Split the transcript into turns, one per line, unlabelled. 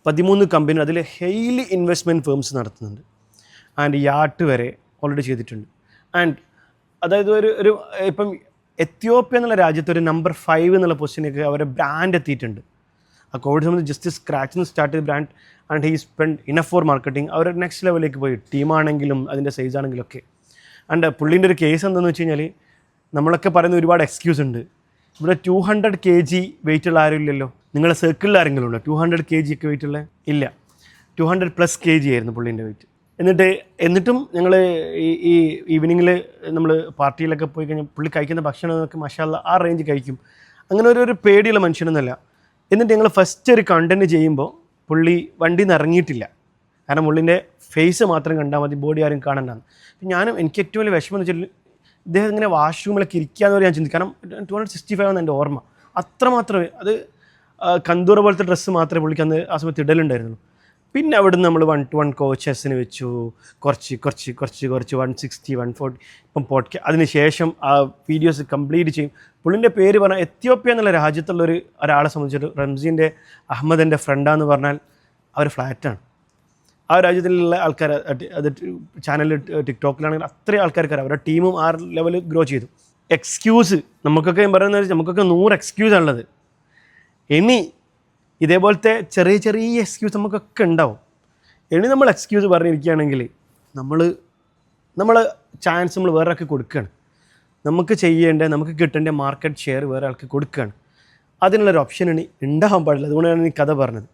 13 company അതിൽ ഹെയിലി investment firms നടത്തുന്നുണ്ട്. And yacht വരെ ഓൾറെഡി ചെയ്തിട്ടുണ്ട്. ആൻഡ് അതായത് ഒരു ഇപ്പം എത്യോപ്യ എന്നുള്ള രാജ്യത്ത് ഒരു നമ്പർ 5 എന്നുള്ള പൊസിഷനൊക്കെ അവരുടെ ബ്രാൻഡ് എത്തിയിട്ടുണ്ട്. ആ കോവിഡ് സമയത്ത് ജസ്റ്റ് സ്ക്രാച്ചിൽ നിന്ന് സ്റ്റാർട്ട് ചെയ്ത brand and he spend enough for marketing. അവർ നെക്സ്റ്റ് ലെവലിലേക്ക് പോയി, ടീമാണെങ്കിലും അതിൻ്റെ സൈസ് ആണെങ്കിലും ഒക്കെ. ആൻഡ് പുള്ളീൻ്റെ ഒരു കേസ് എന്താണെന്ന് വെച്ച് കഴിഞ്ഞാൽ, നമ്മളൊക്കെ പറയുന്ന ഒരുപാട് എക്സ്ക്യൂസ് ഉണ്ട്. ഇവിടെ 200 kg വെയിറ്റുള്ള ആരും ഇല്ലല്ലോ. നിങ്ങളുടെ സർക്കിളിൽ ആരെങ്കിലും ഉണ്ടോ 200 kg ഒക്കെ വെയിറ്റുള്ള? ഇല്ല. 200+ kg ആയിരുന്നു പുള്ളീൻ്റെ വെയിറ്റ്. എന്നിട്ടും ഞങ്ങൾ ഈ ഈവനിങ്ങിൽ നമ്മൾ പാർട്ടിയിലൊക്കെ പോയി കഴിഞ്ഞാൽ പുള്ളി കഴിക്കുന്ന ഭക്ഷണമൊക്കെ മാഷാഅല്ലാ ആ റേഞ്ച് കഴിക്കും. അങ്ങനെ ഒരു പേടിയുള്ള മനുഷ്യനൊന്നുമല്ല. എന്നിട്ട് ഞങ്ങൾ ഫസ്റ്റ് ഒരു കണ്ടൻറ്റ് ചെയ്യുമ്പോൾ പുള്ളി വണ്ടിയിൽ നിന്ന് ഇറങ്ങിയിട്ടില്ല. കാരണം പുള്ളിൻ്റെ ഫേസ് മാത്രം കണ്ടാൽ മതി, ബോഡി ആരും കാണണ്ടാന്ന്. എനിക്ക് ഏറ്റവും വലിയ വിഷമം എന്ന് വെച്ചാൽ ഇദ്ദേഹം ഇങ്ങനെ വാഷ്റൂമിലൊക്കെ ഇരിക്കാന്ന് വരെ ഞാൻ ചിന്തിക്കും. കാരണം 265 ആണ് എൻ്റെ ഓർമ്മ. അത്രമാത്രമേ അത് കന്തൂറ പോലത്തെ ഡ്രസ്സ് മാത്രമേ പുള്ളിക്ക് അന്ന് ആ സമയത്ത് ഇടലുണ്ടായിരുന്നുള്ളൂ. പിന്നെ അവിടെ നിന്ന് നമ്മൾ 1-to-1 കോച്ചസിന് വെച്ചു, കുറച്ച് 160, 140 ഇപ്പം അതിന് ശേഷം ആ വീഡിയോസ് കംപ്ലീറ്റ് ചെയ്യും. പുള്ളിൻ്റെ പേര് പറഞ്ഞാൽ എത്യോപ്യ എന്നുള്ള രാജ്യത്തുള്ള ഒരാളെ സംബന്ധിച്ചിട്ട് റംസീൻ്റെ അഹമ്മദിൻ്റെ ഫ്രണ്ടാന്ന് പറഞ്ഞാൽ അവർ ഫ്ലാറ്റാണ്. ആ രാജ്യത്തിലുള്ള ആൾക്കാർ അത് ചാനലിൽ ടിക്ടോക്കിലാണെങ്കിൽ അത്രയും ആൾക്കാർക്ക് അവരുടെ ടീമും ആ ലെവൽ ഗ്രോ ചെയ്തു. എക്സ്ക്യൂസ് നമുക്കൊക്കെ പറയുന്നത് നമുക്കൊക്കെ 100 എക്സ്ക്യൂസാണുള്ളത്. ഇനി ഇതേപോലത്തെ ചെറിയ എക്സ്ക്യൂസ് നമുക്കൊക്കെ ഉണ്ടാവും. ഇനി നമ്മൾ എക്സ്ക്യൂസ് പറഞ്ഞിരിക്കുകയാണെങ്കിൽ നമ്മൾ ചാൻസ് നമ്മൾ വേറെ ആൾക്ക് കൊടുക്കുകയാണ്. നമുക്ക് കിട്ടേണ്ട മാർക്കറ്റ് ഷെയർ വേറെ ആൾക്ക് കൊടുക്കുകയാണ്. അതിനുള്ളൊരു ഓപ്ഷൻ ഇനി ഉണ്ടാകാൻ പാടില്ല. അതുകൊണ്ടാണ് ഈ കഥ പറഞ്ഞത്.